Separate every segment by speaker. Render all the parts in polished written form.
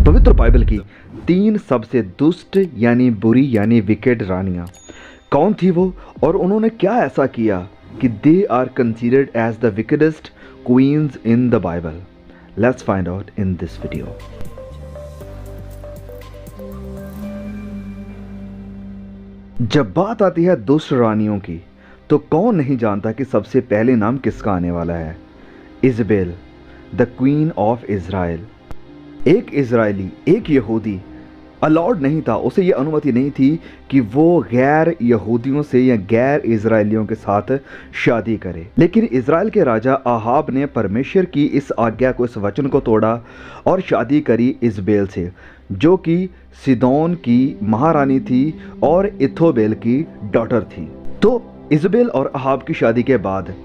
Speaker 1: पवित्र बाइबल की 3 सबसे दुष्ट यानी बुरी यानी विकेड रानियां कौन थी वो, और उन्होंने क्या ऐसा किया कि they are considered as the wickedest queens in the Bible. Let's find out in this video. जब बात आती है दुष्ट रानियों की तो कौन नहीं जानता कि सबसे पहले नाम किसका आने वाला है। इज़बेल, द क्वीन ऑफ इज़राइल। एक इज़राइली, एक यहूदी अलाउड नहीं था, उसे यह अनुमति नहीं थी कि वो गैर यहूदियों से या गैर इज़राइलियों के साथ शादी करे। लेकिन इज़राइल के राजा आहाब ने परमेश्वर की इस आज्ञा को, इस वचन को तोड़ा और शादी करी इज़बेल से, जो कि सिदोन की महारानी थी और इथोबेल की डॉटर थी। तो इज़बेल और आहाब की शादी के बाद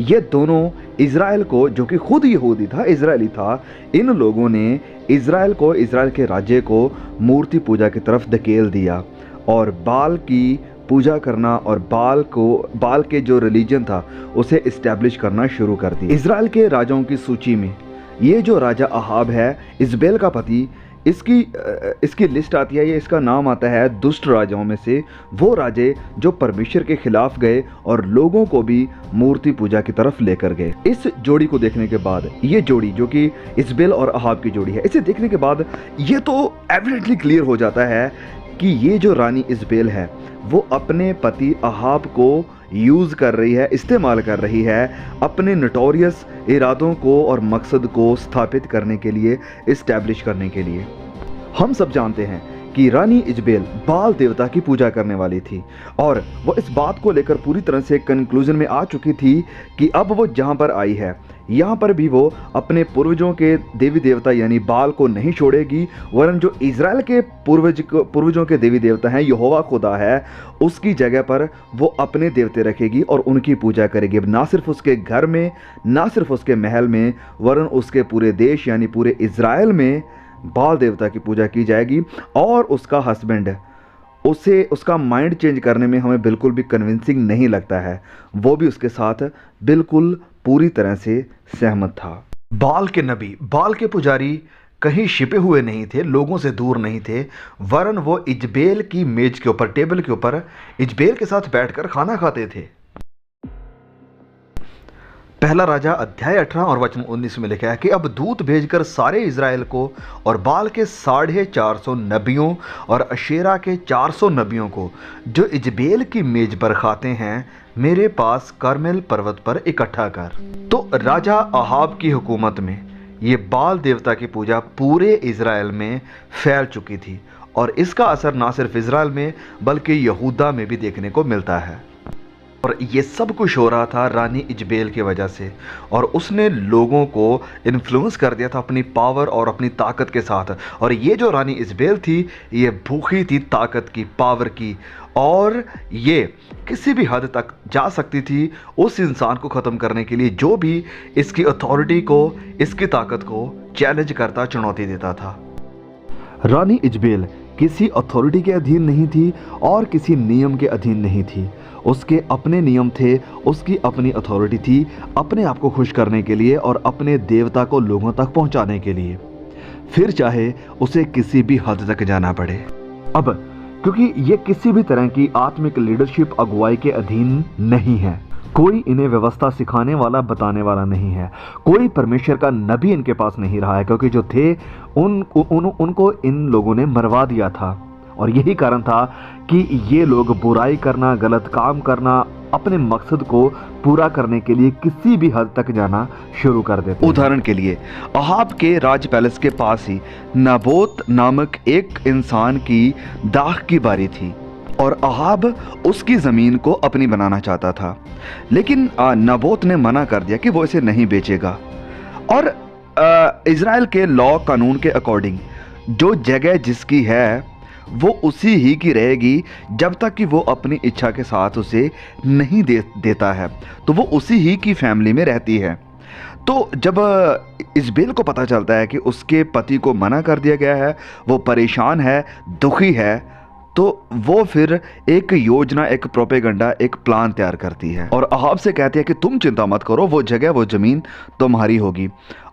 Speaker 1: ये दोनों इज़राइल को, जो कि खुद यहूदी था, इज़राइली था, इन लोगों ने इज़राइल को, इज़राइल के राज्य को मूर्ति पूजा की तरफ धकेल दिया और बाल की पूजा करना और बाल के जो रिलीजन था उसे इस्टेब्लिश करना शुरू कर दिया। इज़राइल के राजाओं की सूची में ये जो राजा आहाब है, इज़बेल का पति, इसकी लिस्ट आती है, ये इसका नाम आता है दुष्ट राजाओं में से वो राजे जो परमेश्वर के खिलाफ गए और लोगों को भी मूर्ति पूजा की तरफ लेकर गए। इस जोड़ी को देखने के बाद, ये जोड़ी जो कि इज़बेल और आहाब की जोड़ी है, इसे देखने के बाद ये तो एविडेंटली क्लियर हो जाता है कि ये जो रानी इज़बेल है वो अपने पति आहाब को यूज़ कर रही है, इस्तेमाल कर रही है अपने नोटोरियस इरादों को और मकसद को स्थापित करने के लिए, इस्टेब्लिश करने के लिए। हम सब जानते हैं कि रानी इज़बेल बाल देवता की पूजा करने वाली थी और वो इस बात को लेकर पूरी तरह से कंक्लूजन में आ चुकी थी कि अब वो जहाँ पर आई है यहाँ पर भी वो अपने पूर्वजों के देवी देवता यानी बाल को नहीं छोड़ेगी, वरन जो इज़राइल के पूर्वजों के देवी देवता हैं, यहोवा खुदा है, उसकी जगह पर वो अपने देवते रखेगी और उनकी पूजा करेगी। ना सिर्फ उसके घर में, ना सिर्फ उसके महल में, वरन उसके पूरे देश यानी पूरे इज़राइल में बाल देवता की पूजा की जाएगी। और उसका हस्बैंड, उसे उसका माइंड चेंज करने में हमें बिल्कुल भी कन्विंसिंग नहीं लगता है, वो भी उसके साथ बिल्कुल पूरी तरह से सहमत था। बाल के नबी, बाल के पुजारी कहीं छिपे हुए नहीं थे, लोगों से दूर नहीं थे, वरन वो इज़बेल की मेज के ऊपर, टेबल के ऊपर इज़बेल के साथ बैठकर खाना खाते थे। पहला राजा अध्याय 18 और वचन 19 में लिखा है कि अब दूत भेजकर सारे इज़राइल को और बाल के 450 नबियों और अशेरा के 400 नबियों को जो इज़बेल की मेज पर खाते हैं मेरे पास कर्मेल पर्वत पर इकट्ठा कर। तो राजा आहाब की हुकूमत में ये बाल देवता की पूजा पूरे इज़राइल में फैल चुकी थी और इसका असर ना सिर्फ इज़राइल में बल्कि यहूदा में भी देखने को मिलता है। और ये सब कुछ हो रहा था रानी इज़बेल की वजह से, और उसने लोगों को इन्फ्लुएंस कर दिया था अपनी पावर और अपनी ताकत के साथ। और ये जो रानी इज़बेल थी ये भूखी थी ताकत की, पावर की, और ये किसी भी हद तक जा सकती थी उस इंसान को ख़त्म करने के लिए जो भी इसकी अथॉरिटी को, इसकी ताकत को चैलेंज करता, चुनौती देता था। रानी इज़बेल किसी अथॉरिटी के अधीन नहीं थी और किसी नियम के अधीन नहीं थी। उसके अपने नियम थे, उसकी अपनी अथॉरिटी थी, अपने आप को खुश करने के लिए और अपने देवता को लोगों तक पहुंचाने के लिए, फिर चाहे उसे किसी भी हद तक जाना पड़े। अब क्योंकि ये किसी भी तरह की आत्मिक लीडरशिप, अगुवाई के अधीन नहीं है, कोई इन्हें व्यवस्था सिखाने वाला, बताने वाला नहीं है, कोई परमेश्वर का नबी इनके पास नहीं रहा है, क्योंकि जो थे उनको इन लोगों ने मरवा दिया था। और यही कारण था कि ये लोग बुराई करना, गलत काम करना, अपने मकसद को पूरा करने के लिए किसी भी हद तक जाना शुरू कर देते। उदाहरण के लिए आहाब के राज पैलेस के पास ही नाबोत नामक एक इंसान की दाख की बारी थी और आहाब उसकी ज़मीन को अपनी बनाना चाहता था, लेकिन नाबोत ने मना कर दिया कि वो इसे नहीं बेचेगा। और इज़राइल के लॉ कानून के अकॉर्डिंग जो जगह जिसकी है वो उसी ही की रहेगी जब तक कि वो अपनी इच्छा के साथ उसे नहीं देता है, तो वो उसी ही की फैमिली में रहती है। तो जब इज़बेल को पता चलता है कि उसके पति को मना कर दिया गया है, वो परेशान है, दुखी है, तो वो फिर एक योजना, एक प्रोपेगेंडा, एक प्लान तैयार करती है और आहाब से कहती है कि तुम चिंता मत करो, वो जगह, वो ज़मीन तुम्हारी होगी।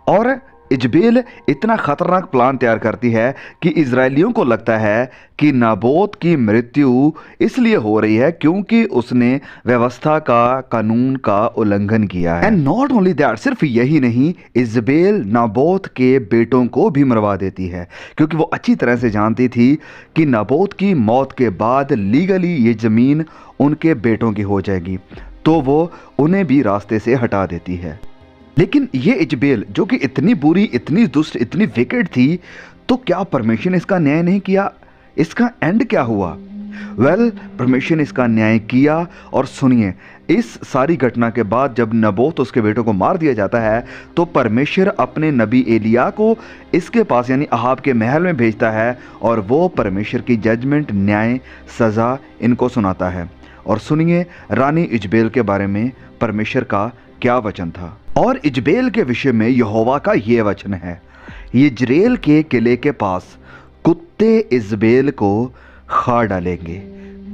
Speaker 1: और इजबेल इतना खतरनाक प्लान तैयार करती है कि इजरायलियों को लगता है कि नाबोत की मृत्यु इसलिए हो रही है क्योंकि उसने व्यवस्था का, कानून का उल्लंघन किया है। एंड नॉट ओनली दैट, सिर्फ यही नहीं, इजबेल नाबोत के बेटों को भी मरवा देती है क्योंकि वो अच्छी तरह से जानती थी कि नाबोत की मौत के बाद लीगली ये ज़मीन उनके बेटों की हो जाएगी, तो वो उन्हें भी रास्ते से हटा देती है। लेकिन ये इजबेल जो कि इतनी बुरी, इतनी दुष्ट, इतनी विकेट थी, तो क्या परमेश्वर ने इसका न्याय नहीं किया? इसका एंड क्या हुआ? परमेश्वर ने इसका न्याय किया। और सुनिए, इस सारी घटना के बाद जब नबोत उसके बेटों को मार दिया जाता है तो परमेश्वर अपने नबी एलिया को इसके पास यानी अहाब के महल में भेजता है और वो परमेश्वर की जजमेंट, न्याय, सज़ा इनको सुनाता है। और सुनिए रानी इजबेल के बारे में परमेश्वर का क्या वचन था। और इजबेल के विषय में यहोवा का ये वचन है, यिज्रेल के किले के पास कुत्ते इजबेल को खा डालेंगे,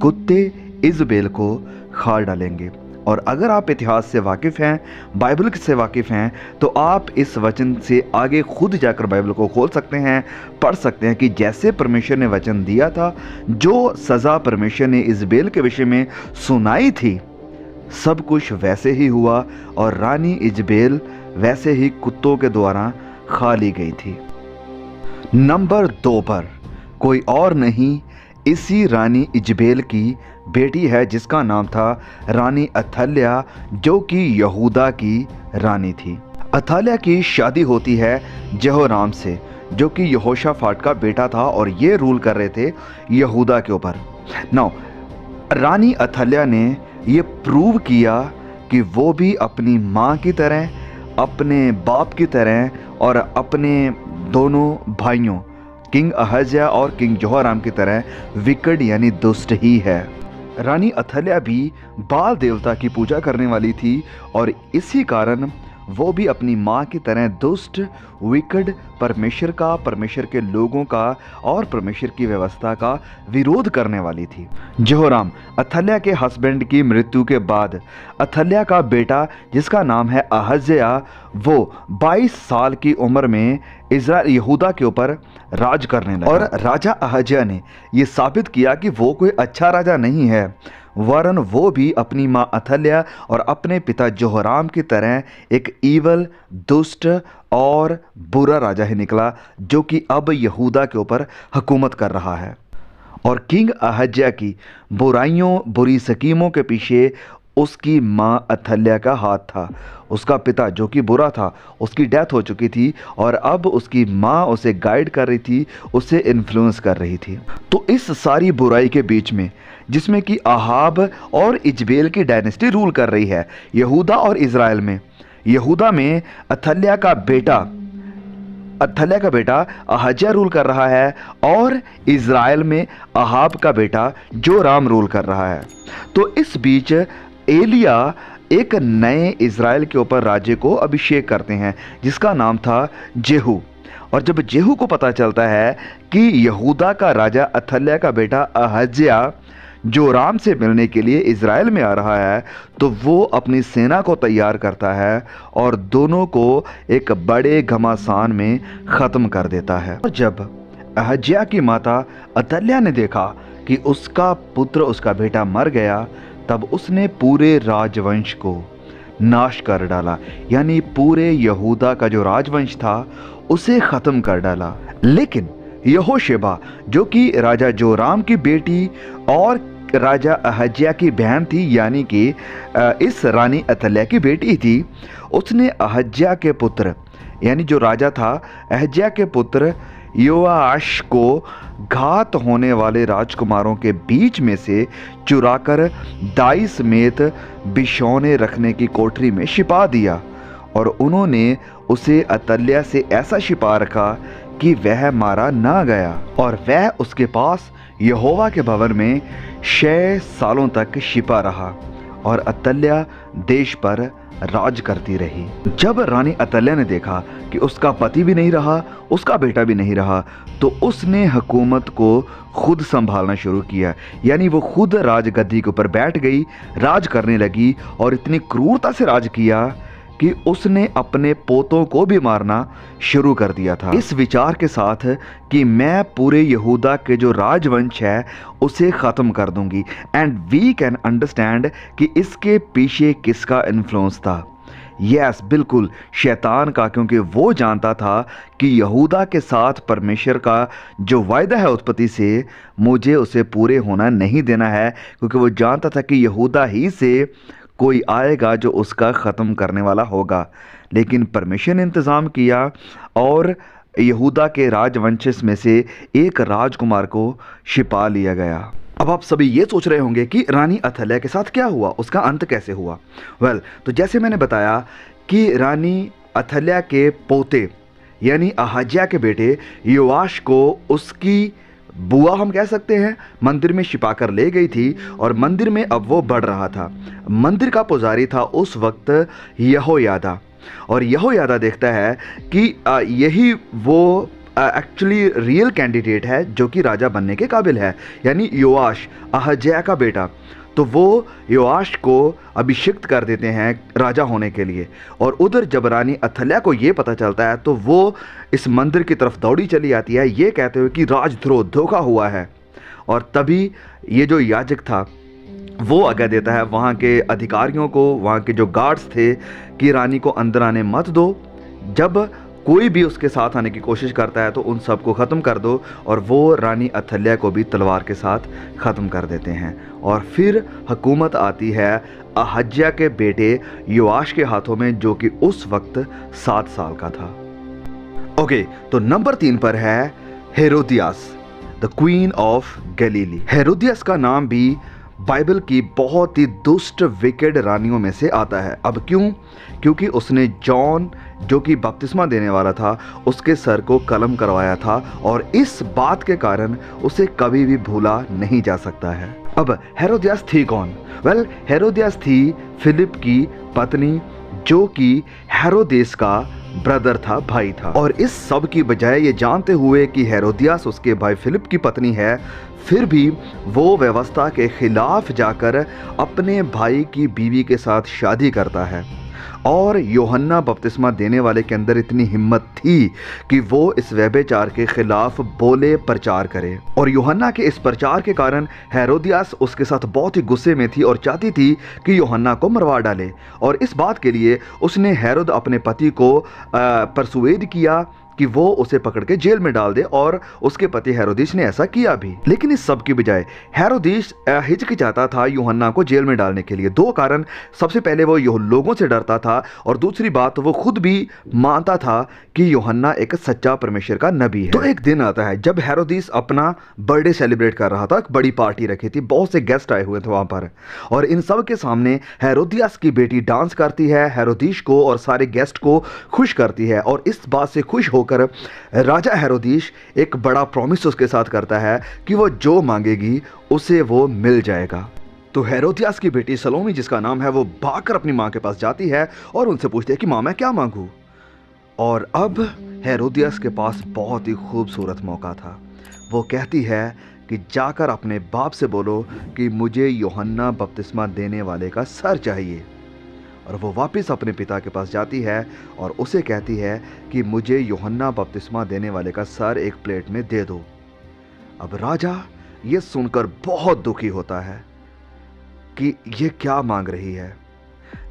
Speaker 1: कुत्ते इजबेल को खा डालेंगे। और अगर आप इतिहास से वाकिफ़ हैं, बाइबल से वाकिफ़ हैं, तो आप इस वचन से आगे खुद जाकर बाइबल को खोल सकते हैं, पढ़ सकते हैं कि जैसे परमेश्वर ने वचन दिया था, जो सज़ा परमेश्वर ने इजबेल के विषय में सुनाई थी, सब कुछ वैसे ही हुआ और रानी इजबेल वैसे ही कुत्तों के द्वारा खा ली गई थी। नंबर 2 पर कोई और नहीं, इसी रानी इजबेल की बेटी है जिसका नाम था रानी अथल्या, जो कि यहूदा की रानी थी। अथल्या की शादी होती है जेहोराम से, जो कि यहोशाफाट का बेटा था और ये रूल कर रहे थे यहूदा के ऊपर। नाउ रानी अथल्या ने ये प्रूव किया कि वो भी अपनी माँ की तरह, अपने बाप की तरह और अपने दोनों भाइयों किंग अहज्या और किंग जोहराम की तरह विकट यानी दुष्ट ही है। रानी अथल्या भी बाल देवता की पूजा करने वाली थी और इसी कारण वो भी अपनी माँ की तरह दुष्ट, विकट, परमेश्वर का, परमेश्वर के लोगों का और परमेश्वर की व्यवस्था का विरोध करने वाली थी। जेहोराम अथल्या के हस्बैंड की मृत्यु के बाद अथल्या का बेटा जिसका नाम है अहज्या, वो 22 साल की उम्र में इज़राइल यहूदा के ऊपर राज करने लगा। और राजा अहज्या ने ये साबित किया कि वो कोई अच्छा राजा नहीं है, वरन वो भी अपनी माँ अथल्या और अपने पिता जोहराम की तरह एक ईवल, दुष्ट और बुरा राजा ही निकला, जो कि अब यहूदा के ऊपर हुकूमत कर रहा है। और किंग अहज्या की बुराइयों, बुरी स्कीमों के पीछे उसकी माँ अथल्या का हाथ था। उसका पिता जो कि बुरा था, उसकी डेथ हो चुकी थी और अब उसकी माँ उसे गाइड कर रही थी, उसे इन्फ्लुएंस कर रही थी। तो इस सारी बुराई के बीच में, जिसमें कि अहाब और इजबेल की डायनेस्टी रूल कर रही है यहूदा और इज़राइल में, यहूदा में अथल्या का बेटा अहज्या रूल कर रहा है और इज़राइल में अहाब का बेटा जोराम रूल कर रहा है। तो इस बीच एलिया एक नए इज़राइल के ऊपर राज्य को अभिषेक करते हैं जिसका नाम था जेहू। और जब जेहू को पता चलता है कि यहूदा का राजा अथल्या का बेटा अहज्या जोराम से मिलने के लिए इज़राइल में आ रहा है, तो वो अपनी सेना को तैयार करता है और दोनों को एक बड़े घमासान में ख़त्म कर देता है। और जब अहज्या की माता अथल्या ने देखा कि उसका पुत्र, उसका बेटा मर गया, तब उसने पूरे राजवंश को नाश कर डाला, यानी पूरे यहूदा का जो राजवंश था उसे ख़त्म कर डाला। लेकिन यहोशेबा जो कि राजा जोराम की बेटी और राजा अहज्या की बहन थी, यानी कि इस रानी अथल्या की बेटी थी, उसने अहज्या के पुत्र यानी जो राजा था अहज्या के पुत्र योआश को घात होने वाले राजकुमारों के बीच में से चुराकर दाई समेत बिछौने रखने की कोठरी में छिपा दिया और उन्होंने उसे अथल्या से ऐसा छिपा रखा कि वह मारा ना गया। और वह उसके पास यहोवा के भवन में 6 सालों तक छिपा रहा और अथल्या देश पर राज करती रही। जब रानी अथल्या ने देखा कि उसका पति भी नहीं रहा, उसका बेटा भी नहीं रहा, तो उसने हुकूमत को खुद संभालना शुरू किया, यानी वो खुद राजगद्दी के ऊपर बैठ गई, राज करने लगी और इतनी क्रूरता से राज किया कि उसने अपने पोतों को भी मारना शुरू कर दिया था, इस विचार के साथ कि मैं पूरे यहूदा के जो राजवंश है उसे ख़त्म कर दूंगी। एंड वी कैन अंडरस्टैंड कि इसके पीछे किसका इन्फ्लुएंस था। यस, बिल्कुल शैतान का, क्योंकि वो जानता था कि यहूदा के साथ परमेश्वर का जो वायदा है उत्पत्ति से, मुझे उसे पूरे होना नहीं देना है, क्योंकि वो जानता था कि यहूदा ही से कोई आएगा जो उसका ख़त्म करने वाला होगा। लेकिन परमेश्वर ने इंतज़ाम किया और यहूदा के राजवंश में से एक राजकुमार को छिपा लिया गया। अब आप सभी ये सोच रहे होंगे कि रानी अथल्या के साथ क्या हुआ, उसका अंत कैसे हुआ। तो जैसे मैंने बताया कि रानी अथल्या के पोते यानी अहज्याह के बेटे योआश को उसकी बुआ, हम कह सकते हैं, मंदिर में छिपा कर ले गई थी और मंदिर में अब वो बढ़ रहा था। मंदिर का पुजारी था उस वक्त यहोयादा, और यहोयादा देखता है कि यही वो एक्चुअली रियल कैंडिडेट है जो कि राजा बनने के काबिल है, यानी योआश, अहज्याह का बेटा। तो वो योआश को अभिषिक्त कर देते हैं राजा होने के लिए। और उधर जब रानी अथल्या को ये पता चलता है तो वो इस मंदिर की तरफ दौड़ी चली आती है, ये कहते हुए कि राजद्रोह, धोखा हुआ है। और तभी ये जो याजक था वो आज्ञा देता है वहाँ के अधिकारियों को, वहाँ के जो गार्ड्स थे, कि रानी को अंदर आने मत दो। जब कोई भी उसके साथ आने की कोशिश करता है तो उन सबको ख़त्म कर दो। और वो रानी अथल्या को भी तलवार के साथ ख़त्म कर देते हैं। और फिर हुकूमत आती है अहज्याह के बेटे योआश के हाथों में, जो कि उस वक्त 7 साल का था। ओके, तो नंबर 3 पर है Herodias, the queen of Galilee. Herodias का नाम भी बाइबल की बहुत ही दुष्ट विकेड रानियों में से आता है। अब क्यों? क्योंकि उसने जॉन, जो कि बपतिस्मा देने वाला था, उसके सर को कलम करवाया था और इस बात के कारण उसे कभी भी भूला नहीं जा सकता है। अब हेरोदियास थी कौन? हेरोदियास थी फिलिप की पत्नी, जो कि हेरोदेस का ब्रदर था, भाई था। और इस सब की बजाय ये जानते हुए कि हेरोदियास उसके भाई फिलिप की पत्नी है, फिर भी वो व्यवस्था के खिलाफ जाकर अपने भाई की बीवी के साथ शादी करता है। और यूहन्ना बपतिस्मा देने वाले के अंदर इतनी हिम्मत थी कि वो इस व्यभिचार के खिलाफ बोले, प्रचार करे। और यूहन्ना के इस प्रचार के कारण हेरोदियास उसके साथ बहुत ही गुस्से में थी और चाहती थी कि यूहन्ना को मरवा डाले। और इस बात के लिए उसने हेरोद अपने पति को परसुएड किया कि वो उसे पकड़ के जेल में डाल दे, और उसके पति हेरोदिस ने ऐसा किया भी। लेकिन इस सब की बजाय हेरोदिस हिचकिचाता था यूहन्ना को जेल में डालने के लिए। 2 कारण। सबसे पहले वो लोगों से डरता था, और दूसरी बात वो खुद भी मानता था कि यूहन्ना एक सच्चा परमेश्वर का नबी है। तो एक दिन आता है जब हेरोदिस अपना बर्थडे सेलिब्रेट कर रहा था, बड़ी पार्टी रखी थी, बहुत से गेस्ट आए हुए थे वहां पर, और इन सब के सामने हेरोदियास की बेटी डांस करती है, हेरोदिस को और सारे गेस्ट को खुश करती है। और इस बात से खुश होकर राजा हेरोदिस एक बड़ा प्रॉमिस उसके साथ करता है कि वो जो मांगेगी उसे वो मिल जाएगा। तो हेरोदियास की बेटी सलोमी, जिसका नाम है, वो भागकर अपनी मां के पास जाती है और उनसे पूछती है कि मां, मैं क्या मांगू। और अब हेरोदियास के पास बहुत ही खूबसूरत मौका था। वो कहती है कि जाकर अपने बाप से बोलो कि मुझे यूहन्ना बपतिस्मा देने वाले का सर चाहिए। और वो वापस अपने पिता के पास जाती है और उसे कहती है कि मुझे यूहन्ना बपतिस्मा देने वाले का सर एक प्लेट में दे दो। अब राजा ये सुनकर बहुत दुखी होता है कि ये क्या मांग रही है,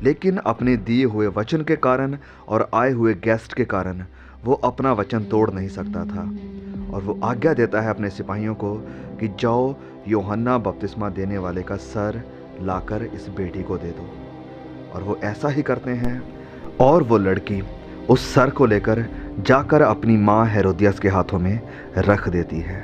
Speaker 1: लेकिन अपने दिए हुए वचन के कारण और आए हुए गेस्ट के कारण वो अपना वचन तोड़ नहीं सकता था। और वो आज्ञा देता है अपने सिपाहियों को कि जाओ यूहन्ना बपतिस्मा देने वाले का सर लाकर इस बेटी को दे दो। और वो ऐसा ही करते हैं, और वो लड़की उस सर को लेकर जाकर अपनी माँ हेरोदियास के हाथों में रख देती है।